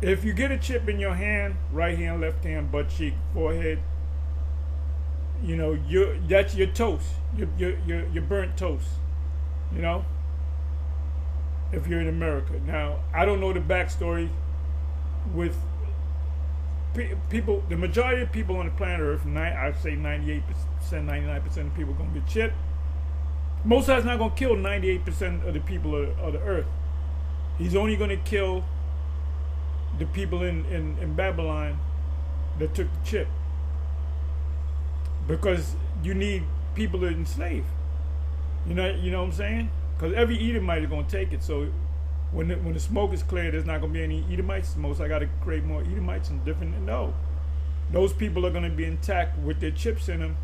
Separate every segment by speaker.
Speaker 1: If you get a chip in your hand, right hand, left hand, butt cheek, forehead, you know, that's your toast. You're burnt toast. You know, if you're in America. Now, I don't know the backstory with people. The majority of people on the planet Earth, I'd say 98%, 99% of people are gonna get chipped. Most High's not gonna kill 98% of the people of the Earth. He's only gonna kill the people in Babylon that took the chip, because you need people to enslave. You know what I'm saying? Because every Edomite is going to take it. So when the smoke is clear, there's not going to be any Edomites. Most I got to create more Edomites and different. No, those people are going to be intact with their chips in them.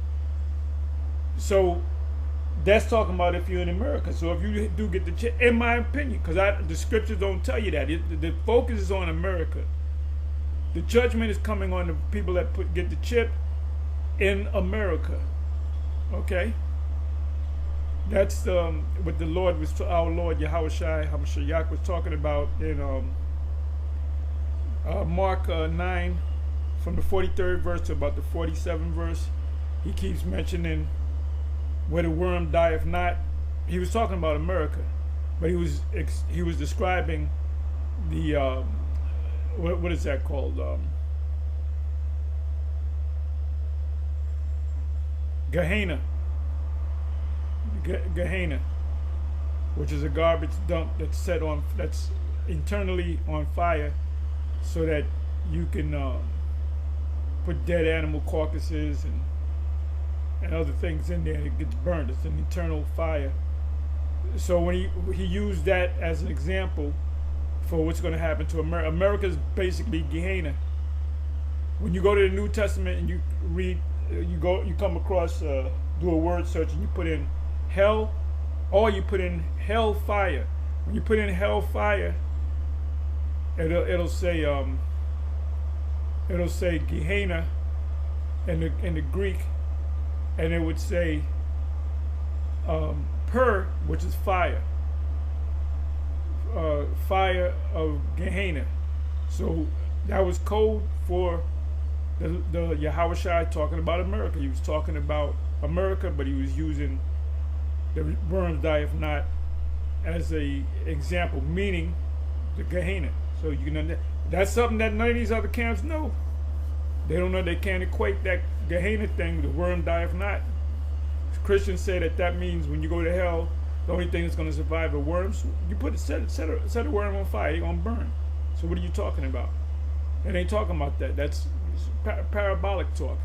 Speaker 1: So that's talking about if you're in America. So if you do get the chip, in my opinion, because the scriptures don't tell you that. The focus is on America. The judgment is coming on the people that get the chip in America. Okay? That's what the Lord was, our Lord Yahushua HaMashiach was talking about in Mark 9, from the 43rd verse to about the 47th verse. He keeps mentioning where the worm dieth not. He was talking about America, but he was describing the what is that called? Gehenna. Gehenna, which is a garbage dump that's internally on fire, so that you can put dead animal carcasses and other things in there, and it gets burned. It's an internal fire. So when he used that as an example for what's going to happen to America, America's basically Gehenna. When you go to the New Testament and you read, you come across, do a word search, and you put in hell, or you put in hell fire. When you put in hell fire, it'll say Gehenna in the Greek, and it would say per, which is fire, fire of Gehenna. So that was code for the Yahushua talking about America. He was talking about America, but he was using the worms dieth not as a example, meaning the Gehenna. So you can, that's something that none of these other camps know. They don't know. They can't equate that Gehenna thing, the worm dieth not. Christians say that means when you go to hell, the only thing that's going to survive are worms. You set a worm on fire, you're going to burn. So what are you talking about? It ain't talking about that. That's parabolic talk.